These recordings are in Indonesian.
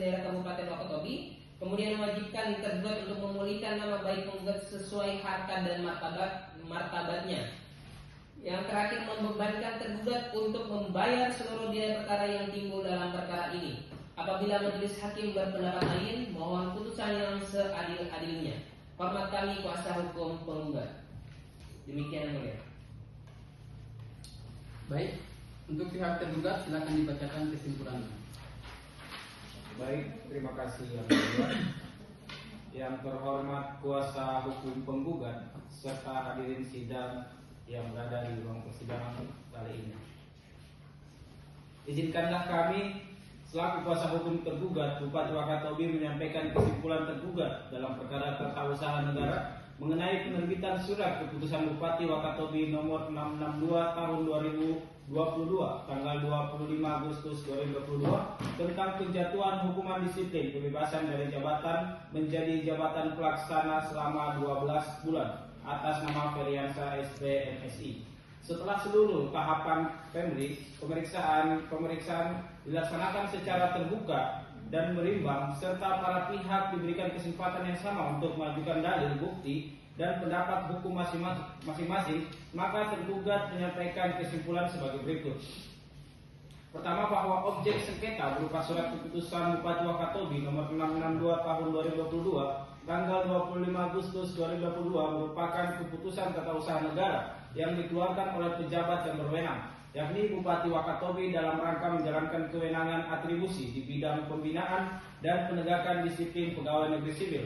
daerah Kabupaten Wakatobi, kemudian mewajibkan tergugat untuk memulihkan nama baik penggugat sesuai harkat dan martabatnya. Yang terakhir, membebankan tergugat untuk membayar seluruh biaya perkara yang timbul dalam perkara ini. Apabila majelis hakim berpendapat lain, mohon putusan yang seadil-adilnya. Hormat kami kuasa hukum penggugat. Demikian yang mulia. Baik, untuk pihak tergugat silakan dibacakan kesimpulannya. Baik, terima kasih yang mulia. Yang terhormat kuasa hukum penggugat serta hadirin sidang yang berada di ruang persidangan kali ini. Izinkanlah kami selaku kuasa hukum tergugat Bupati Wakatobi menyampaikan kesimpulan tergugat dalam perkara tata usaha negara mengenai penerbitan surat keputusan Bupati Wakatobi nomor 662 tahun 2022 tanggal 25 Agustus 2022 tentang penjatuhan hukuman disiplin pembebasan dari jabatan menjadi jabatan pelaksana selama 12 bulan atas nama Feriansa SP MSI. Setelah seluruh tahapan pemeriksaan dilaksanakan secara terbuka dan berimbang serta para pihak diberikan kesempatan yang sama untuk mengajukan dalil bukti dan pendapat hukum masing-masing, maka tergugat menyampaikan kesimpulan sebagai berikut. Pertama, bahwa objek sengketa berupa surat keputusan Bupati Wakatobi nomor 662 tahun 2022 tanggal 25 Agustus 2022 merupakan keputusan tata usaha negara yang dikeluarkan oleh pejabat yang berwenang, yakni Bupati Wakatobi dalam rangka menjalankan kewenangan atribusi di bidang pembinaan dan penegakan disiplin pegawai negeri sipil.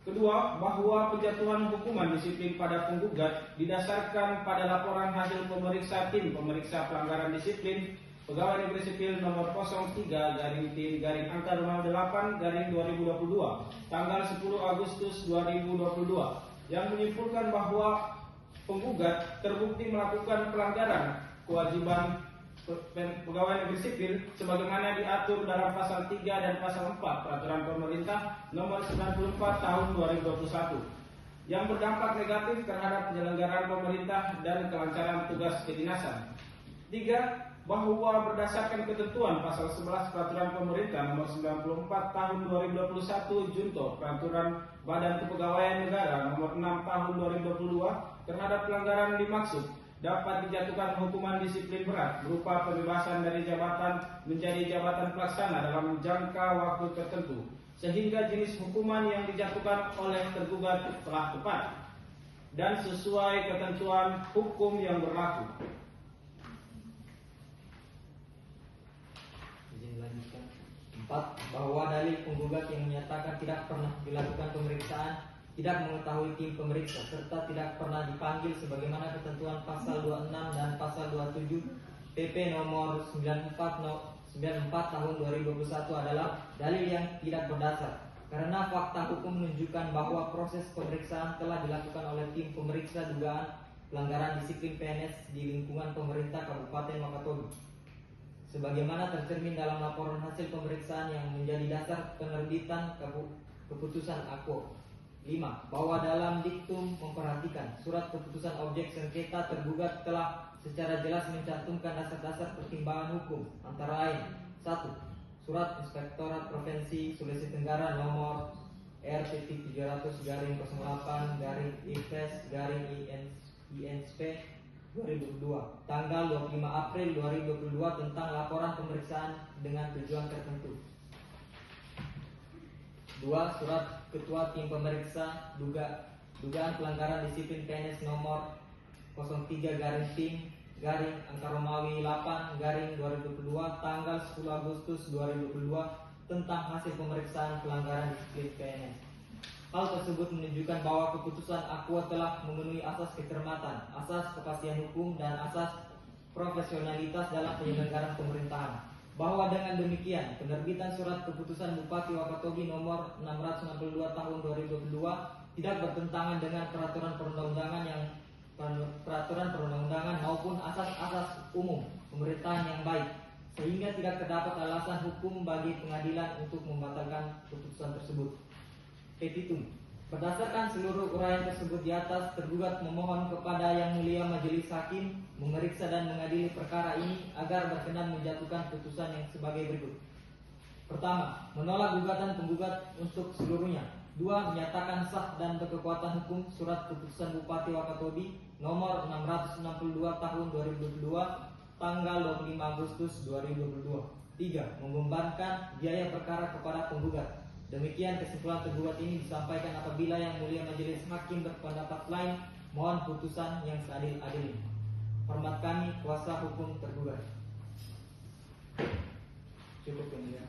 Kedua, bahwa penjatuhan hukuman disiplin pada penggugat didasarkan pada laporan hasil pemeriksa tim pemeriksa pelanggaran disiplin pegawai negeri sipil nomor 03/tim/angka 08/2022 tanggal 10 Agustus 2022 yang menyimpulkan bahwa penggugat terbukti melakukan pelanggaran kewajiban pegawai negeri sipil sebagaimana diatur dalam pasal 3 dan pasal 4 Peraturan Pemerintah nomor 94 tahun 2021 yang berdampak negatif terhadap penyelenggaraan pemerintah dan kelancaran tugas kedinasan. 3. Bahwa berdasarkan ketentuan pasal 11 Peraturan Pemerintah nomor 94 tahun 2021 junto Peraturan Badan Kepegawaian Negara nomor 6 tahun 2022 terhadap pelanggaran dimaksud dapat dijatuhkan hukuman disiplin berat berupa pembebasan dari jabatan menjadi jabatan pelaksana dalam jangka waktu tertentu sehingga jenis hukuman yang dijatuhkan oleh tergugat telah tepat dan sesuai ketentuan hukum yang berlaku. Izin lanjutkan. 4. Bahwa dalil penggugat yang menyatakan tidak pernah dilakukan pemeriksaan, tidak mengetahui tim pemeriksa, serta tidak pernah dipanggil sebagaimana ketentuan pasal 26 dan pasal 27 PP nomor 94 tahun 2021 adalah dalil yang tidak berdasar. Karena fakta hukum menunjukkan bahwa proses pemeriksaan telah dilakukan oleh tim pemeriksa dugaan pelanggaran disiplin PNS di lingkungan pemerintah Kabupaten Wakatobi. Sebagaimana tercermin dalam laporan hasil pemeriksaan yang menjadi dasar penerbitan keputusan AKO. 5. Bahwa dalam diktum memperhatikan surat keputusan objek sengketa tergugat telah secara jelas mencantumkan dasar-dasar pertimbangan hukum antara lain 1. Surat Inspektorat Provinsi Sulawesi Tenggara nomor R/308-IPS-INSP 2022 tanggal 25 April 2022 tentang laporan pemeriksaan dengan tujuan tertentu. 2. Surat Ketua Tim Pemeriksa Dugaan Pelanggaran Disiplin PNS nomor 03/Tim/Angka-8/2022 tanggal 10 Agustus 2022 tentang hasil pemeriksaan pelanggaran disiplin PNS. Hal tersebut menunjukkan bahwa keputusan Aqua telah memenuhi asas kecermatan, asas kepastian hukum, dan asas profesionalitas dalam penyelenggaraan pemerintahan. Bahwa dengan demikian penerbitan surat keputusan Bupati Wakatobi nomor 662 tahun 2022 tidak bertentangan dengan peraturan perundang-undangan maupun asas-asas umum pemerintahan yang baik, sehingga tidak terdapat alasan hukum bagi pengadilan untuk membatalkan keputusan tersebut. Petitum. Berdasarkan seluruh uraian tersebut di atas, tergugat memohon kepada Yang Mulia Majelis Hakim memeriksa dan mengadili perkara ini agar berkenan menjatuhkan putusan yang sebagai berikut. Pertama, menolak gugatan penggugat untuk seluruhnya. Dua, menyatakan sah dan berkekuatan hukum surat keputusan Bupati Wakatobi nomor 662 tahun 2022 tanggal 25 Agustus 2022. Tiga, membebankan biaya perkara kepada penggugat. Demikian kesimpulan tergugat ini disampaikan apabila yang mulia majelis hakim berpendapat lain, mohon putusan yang seadil-adilnya. Hormat kami, kuasa hukum tergugat. Cukup kemudian.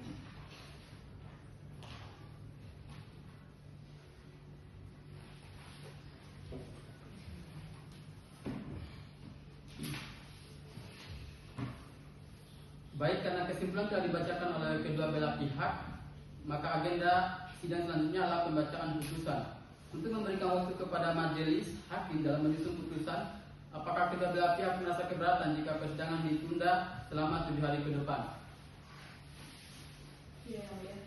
Baik, karena kesimpulan telah dibacakan oleh kedua belah pihak, maka agenda sidang selanjutnya adalah pembacaan putusan. Untuk memberikan waktu kepada majelis hakim dalam menyusun putusan, apakah kedua belah pihak merasa keberatan jika persidangan ditunda selama 7 hari ke depan? Iya, ya.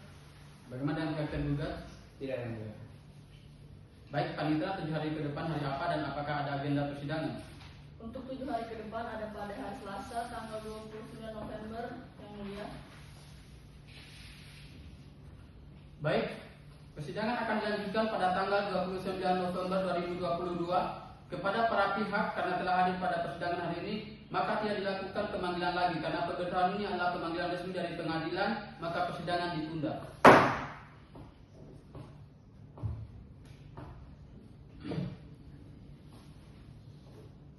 Bagaimana dengan pihak tergugat? Tidak yang mulia. Baik, panitera 7 hari ke depan hari apa dan apakah ada agenda persidangan? Untuk 7 hari ke depan ada pada hari Selasa tanggal 29 November yang mulia. Baik, persidangan akan dilanjutkan pada tanggal 29 November 2022 kepada para pihak karena telah hadir pada persidangan hari ini, maka tidak dilakukan pemanggilan lagi karena pemberitahuan ini adalah pemanggilan resmi dari pengadilan, maka persidangan ditunda.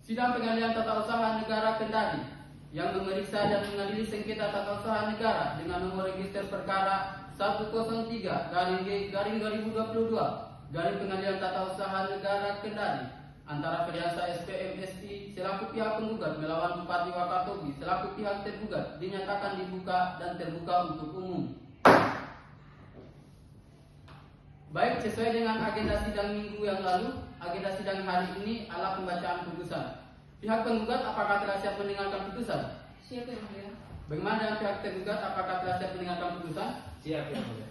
Sidang Pengadilan Tata Usaha Negara Kendari yang memeriksa dan mengadili sengketa tata usaha negara dengan nomor register perkara 103-G-2022 Pengadilan Tata Usaha Negara Kendari antara Feriansa SPMSI selaku pihak penggugat melawan Bupati Wakatobi selaku pihak tergugat dinyatakan dibuka dan terbuka untuk umum. Baik, sesuai dengan agenda sidang minggu yang lalu, agenda sidang hari ini adalah pembacaan putusan. Pihak penggugat apakah telah siap mendengarkan putusan? Siapa yang mulia? Bagaimana dengan pihak tergugat apakah telah siap mendengarkan putusan? Siap yang mulia.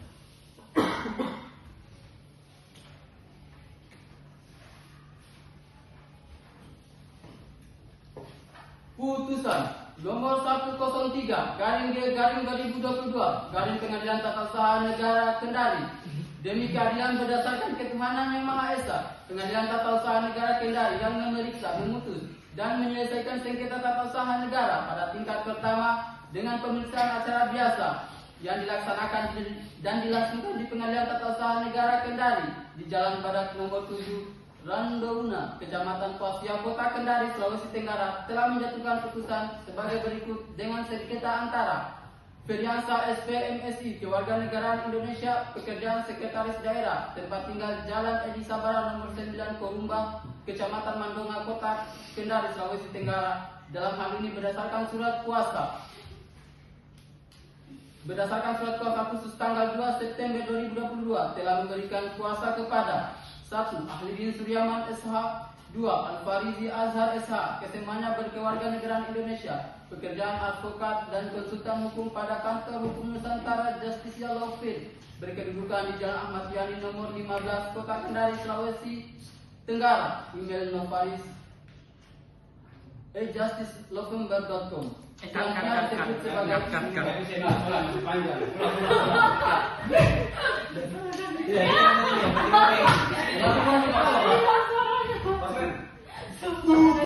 Putusan nomor 103-G-2022 Pengadilan Tata Usaha Negara Kendari demi keadilan berdasarkan ketuhanan yang Maha Esa, Pengadilan Tata Usaha Negara Kendari yang memeriksa, memutus dan menyelesaikan sengketa tata usaha negara pada tingkat pertama dengan pemeriksaan acara biasa yang dilaksanakan dan dilangsungkan di Pengadilan Tata Usaha Negara Kendari di Jalan Badak nomor 7 Randouna, Kecamatan Pasia, Kota Kendari, Sulawesi Tenggara telah menjatuhkan putusan sebagai berikut dengan sengketa antara Feriansa SPMSI Kewarganegaraan Indonesia, pekerjaan sekretaris daerah, tempat tinggal Jalan Edi Sabara nomor 9 Korumba, Kecamatan Mandonga, Kota Kendari, Sulawesi Tenggara. Dalam hal ini berdasarkan surat kuasa khusus tanggal 2 September 2022 telah memberikan kuasa kepada 1. Ahli Suryaman SH, 2. Al-Farizi Azhar SH, kesemuanya berkewarganegaraan Indonesia, pekerjaan advokat dan konsultan hukum pada Kantor Hukum Nusantara Justisia Law Firm, berkedudukan di Jalan Ahmad Yani nomor 15, Kota Kendari, Sulawesi Tenggara. Email novaris@justicelaw.com. Selanjutnya disebut sebagai Tidak.